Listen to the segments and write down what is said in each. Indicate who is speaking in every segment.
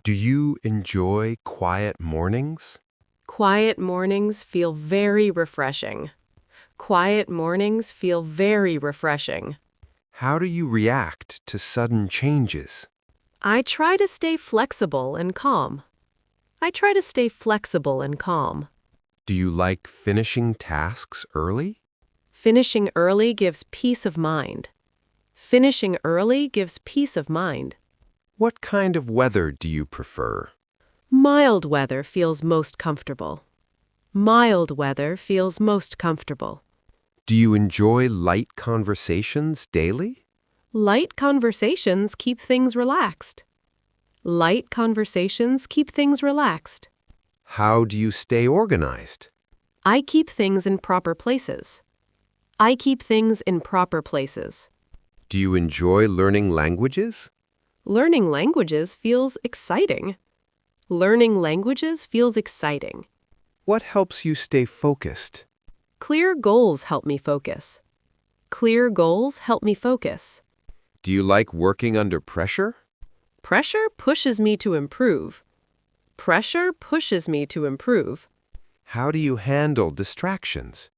Speaker 1: Do you enjoy quiet mornings?
Speaker 2: Quiet mornings feel very refreshing. Quiet mornings feel very refreshing.
Speaker 1: How do you react to sudden changes?
Speaker 2: I try to stay flexible and calm. I try to stay flexible and calm.
Speaker 1: Do you like finishing tasks early?
Speaker 2: Finishing early gives peace of mind. Finishing early gives peace of mind.
Speaker 1: What kind of weather do you prefer?
Speaker 2: Mild weather feels most comfortable. Mild weather feels most comfortable.
Speaker 1: Do you enjoy light conversations daily?
Speaker 2: Light conversations keep things relaxed. Light conversations keep things relaxed.
Speaker 1: How do you stay organized?
Speaker 2: I keep things in proper places. I keep things in proper places.
Speaker 1: Do you enjoy learning languages?
Speaker 2: Learning languages feels exciting. Learning languages feels exciting.
Speaker 1: What helps you stay focused?
Speaker 2: Clear goals help me focus. Clear goals help me focus.
Speaker 1: Do you like working under pressure?
Speaker 2: Pressure pushes me to improve. Pressure pushes me to improve.
Speaker 1: How do you handle distractions?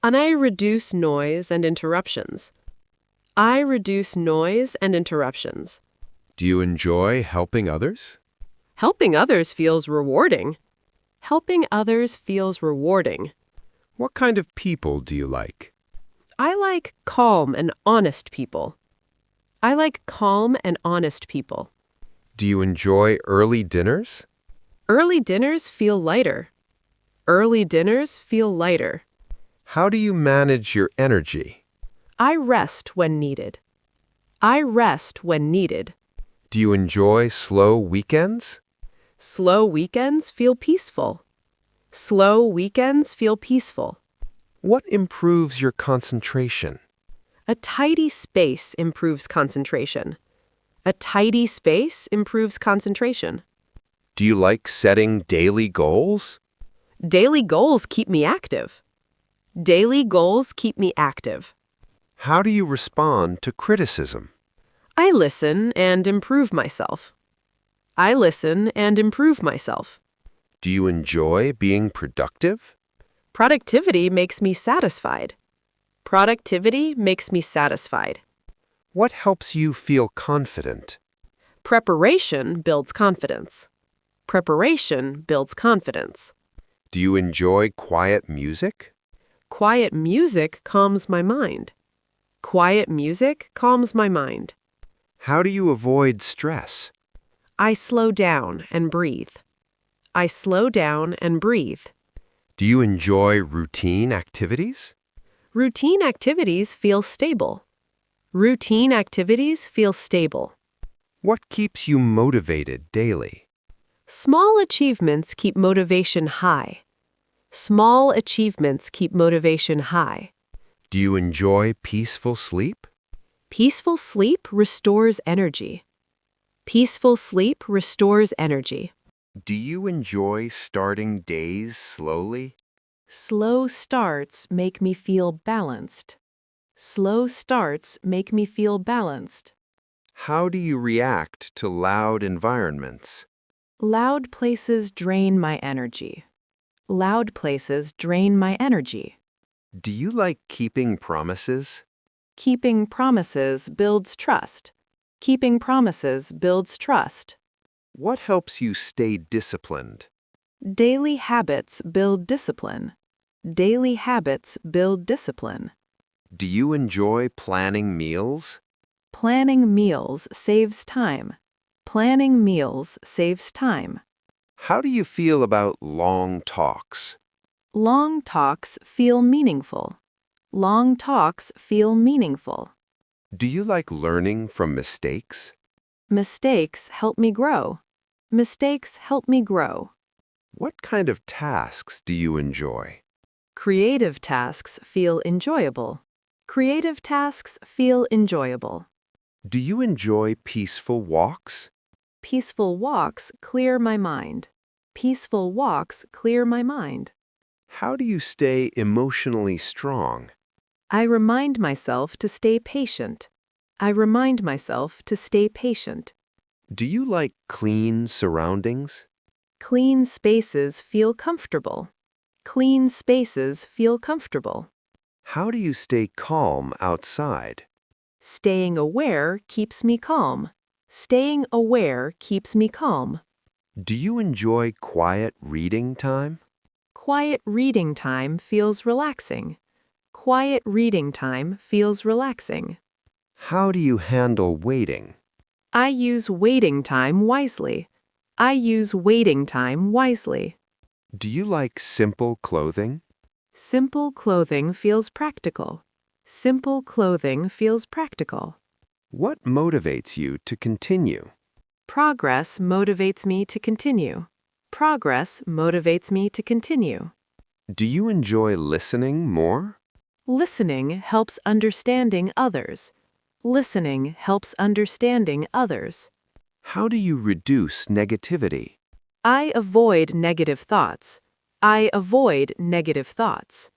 Speaker 2: And I reduce noise and interruptions. I reduce noise and interruptions.
Speaker 1: Do you enjoy helping others?
Speaker 2: Helping others feels rewarding. Helping others feels rewarding.
Speaker 1: What kind of people do you like?
Speaker 2: I like calm and honest people. I like calm and honest people.
Speaker 1: Do you enjoy early dinners?
Speaker 2: Early dinners feel lighter. Early dinners feel lighter.
Speaker 1: How do you manage your energy?
Speaker 2: I rest when needed. I rest when needed.
Speaker 1: Do you enjoy slow weekends?
Speaker 2: Slow weekends feel peaceful. Slow weekends feel peaceful.
Speaker 1: What improves your concentration?
Speaker 2: A tidy space improves concentration. A tidy space improves concentration.
Speaker 1: Do you like setting daily goals?
Speaker 2: Daily goals keep me active. Daily goals keep me active.
Speaker 1: How do you respond to criticism?
Speaker 2: I listen and improve myself. I listen and improve myself.
Speaker 1: Do you enjoy being productive?
Speaker 2: Productivity makes me satisfied. Productivity makes me satisfied.
Speaker 1: What helps you feel confident?
Speaker 2: Preparation builds confidence. Preparation builds confidence.
Speaker 1: Do you enjoy quiet music?
Speaker 2: Quiet music calms my mind. Quiet music calms my mind.
Speaker 1: How do you avoid stress?
Speaker 2: I slow down and breathe. I slow down and breathe.
Speaker 1: Do you enjoy routine activities?
Speaker 2: Routine activities feel stable. Routine activities feel stable.
Speaker 1: What keeps you motivated daily?
Speaker 2: Small achievements keep motivation high. Small achievements keep motivation high.
Speaker 1: Do you enjoy peaceful sleep?
Speaker 2: Peaceful sleep restores energy. Peaceful sleep restores energy.
Speaker 1: Do you enjoy starting days slowly?
Speaker 2: Slow starts make me feel balanced. Slow starts make me feel balanced.
Speaker 1: How do you react to loud environments?
Speaker 2: Loud places drain my energy. Loud places drain my energy.
Speaker 1: Do you like keeping promises?
Speaker 2: Keeping promises builds trust. Keeping promises builds trust.
Speaker 1: What helps you stay disciplined?
Speaker 2: Daily habits build discipline. Daily habits build discipline.
Speaker 1: Do you enjoy planning meals?
Speaker 2: Planning meals saves time. Planning meals saves time.
Speaker 1: How do you feel about long talks?
Speaker 2: Long talks feel meaningful. Long talks feel meaningful.
Speaker 1: Do you like learning from mistakes?
Speaker 2: Mistakes help me grow. Mistakes help me grow.
Speaker 1: What kind of tasks do you enjoy?
Speaker 2: Creative tasks feel enjoyable. Creative tasks feel enjoyable.
Speaker 1: Do you enjoy peaceful walks?
Speaker 2: Peaceful walks clear my mind. Peaceful walks clear my mind.
Speaker 1: How do you stay emotionally strong?
Speaker 2: I remind myself to stay patient. I remind myself to stay patient.
Speaker 1: Do you like clean surroundings?
Speaker 2: Clean spaces feel comfortable. Clean spaces feel comfortable.
Speaker 1: How do you stay calm outside?
Speaker 2: Staying aware keeps me calm. Staying aware keeps me calm.
Speaker 1: Do you enjoy quiet reading time?
Speaker 2: Quiet reading time feels relaxing. Quiet reading time feels relaxing.
Speaker 1: How do you handle waiting?
Speaker 2: I use waiting time wisely. I use waiting time wisely.
Speaker 1: Do you like simple clothing?
Speaker 2: Simple clothing feels practical. Simple clothing feels practical.
Speaker 1: What motivates you to continue?
Speaker 2: Progress motivates me to continue. Progress motivates me to continue.
Speaker 1: Do you enjoy listening more?
Speaker 2: Listening helps understanding others. Listening helps understanding others.
Speaker 1: How do you reduce negativity?
Speaker 2: I avoid negative thoughts. I avoid negative thoughts.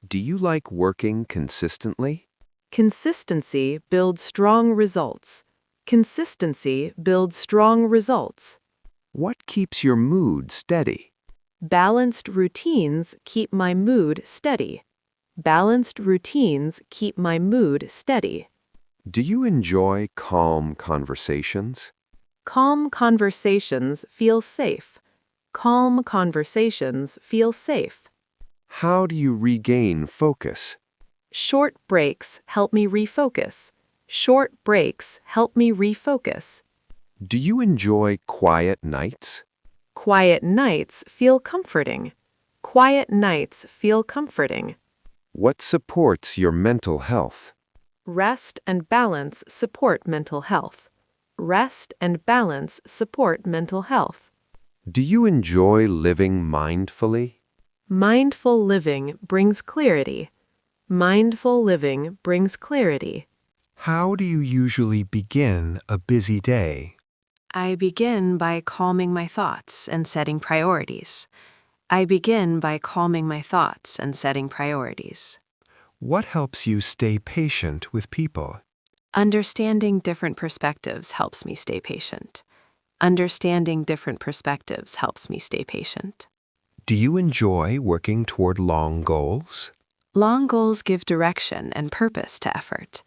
Speaker 1: Do you like working consistently?
Speaker 2: Consistency builds strong results. Consistency builds strong results.
Speaker 1: What keeps your mood steady?
Speaker 2: Balanced routines keep my mood steady. Balanced routines keep my mood steady.
Speaker 1: Do you enjoy calm conversations?
Speaker 2: Calm conversations feel safe. Calm conversations feel safe.
Speaker 1: How do you regain focus?
Speaker 2: Short breaks help me refocus. Short breaks help me refocus.
Speaker 1: Do you enjoy quiet nights?
Speaker 2: Quiet nights feel comforting. Quiet nights feel comforting.
Speaker 1: What supports your mental health?
Speaker 2: Rest and balance support mental health. Rest and balance support mental health.
Speaker 1: Do you enjoy living mindfully?
Speaker 2: Mindful living brings clarity. Mindful living brings clarity.
Speaker 3: How do you usually begin a busy day?
Speaker 4: I begin by calming my thoughts and setting priorities. I begin by calming my thoughts and setting priorities.
Speaker 3: What helps you stay patient with people?
Speaker 4: Understanding different perspectives helps me stay patient. Understanding different perspectives helps me stay patient.
Speaker 3: Do you enjoy working toward long goals?
Speaker 4: Long goals give direction and purpose to effort.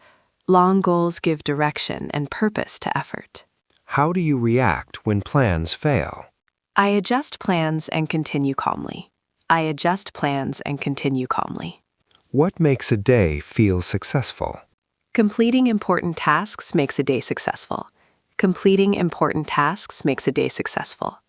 Speaker 4: Long goals give direction and purpose to effort.
Speaker 3: How do you react when plans fail?
Speaker 4: I adjust plans and continue calmly. I adjust plans and continue calmly.
Speaker 3: What makes a day feel successful?
Speaker 4: Completing important tasks makes a day successful. Completing important tasks makes a day successful.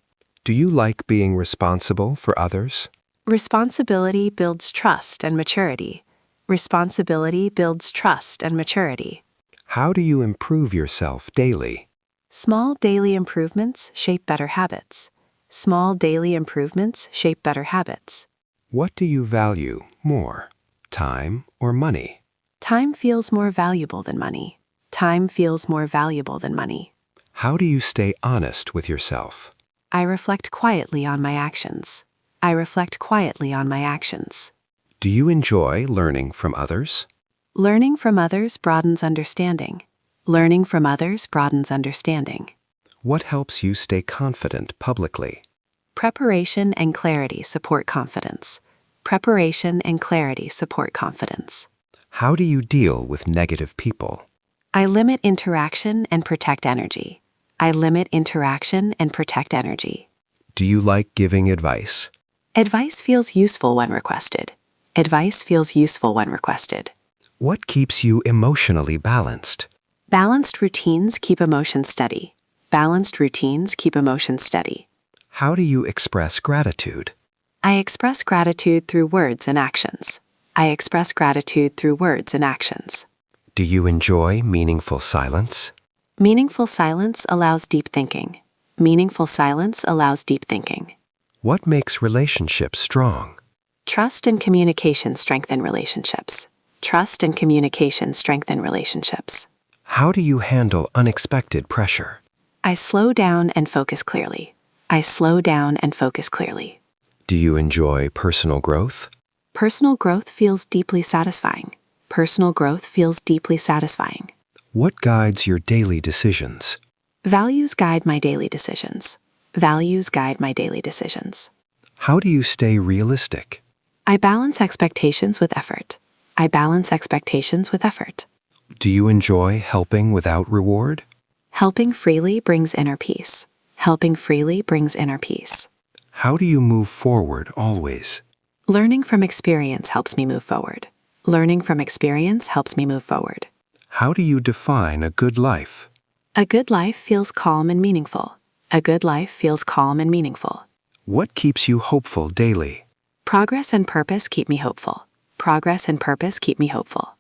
Speaker 3: Do you like being responsible for others?
Speaker 4: Responsibility builds trust and maturity. Responsibility builds trust and maturity.
Speaker 3: How do you improve yourself daily?
Speaker 4: Small daily improvements shape better habits. Small daily improvements shape better habits.
Speaker 3: What do you value more, time or money?
Speaker 4: Time feels more valuable than money. Time feels more valuable than money.
Speaker 3: How do you stay honest with yourself?
Speaker 4: I reflect quietly on my actions. I reflect quietly on my actions.
Speaker 3: Do you enjoy learning from others?
Speaker 4: Learning from others broadens understanding. Learning from others broadens understanding.
Speaker 3: What helps you stay confident publicly?
Speaker 4: Preparation and clarity support confidence. Preparation and clarity support confidence.
Speaker 3: How do you deal with negative people?
Speaker 4: I limit interaction and protect energy. I limit interaction and protect energy.
Speaker 3: Do you like giving advice?
Speaker 4: Advice feels useful when requested. Advice feels useful when requested.
Speaker 3: What keeps you emotionally balanced?
Speaker 4: Balanced routines keep emotions steady. Balanced routines keep emotions steady.
Speaker 3: How do you express gratitude?
Speaker 4: I express gratitude through words and actions. I express gratitude through words and actions.
Speaker 3: Do you enjoy meaningful silence?
Speaker 4: Meaningful silence allows deep thinking. Meaningful silence allows deep thinking.
Speaker 3: What makes relationships strong?
Speaker 4: Trust and communication strengthen relationships. Trust and communication strengthen relationships.
Speaker 3: How do you handle unexpected pressure?
Speaker 4: I slow down and focus clearly. I slow down and focus clearly.
Speaker 3: Do you enjoy personal growth?
Speaker 4: Personal growth feels deeply satisfying. Personal growth feels deeply satisfying.
Speaker 3: What guides your daily decisions?
Speaker 4: Values guide my daily decisions. Values guide my daily decisions.
Speaker 3: How do you stay realistic?
Speaker 4: I balance expectations with effort. I balance expectations with effort.
Speaker 3: Do you enjoy helping without reward?
Speaker 4: Helping freely brings inner peace. Helping freely brings inner peace.
Speaker 3: How do you move forward always?
Speaker 4: Learning from experience helps me move forward. Learning from experience helps me move forward.
Speaker 3: How do you define a good life?
Speaker 4: A good life feels calm and meaningful. A good life feels calm and meaningful.
Speaker 3: What keeps you hopeful daily?
Speaker 4: Progress and purpose keep me hopeful. Progress and purpose keep me hopeful.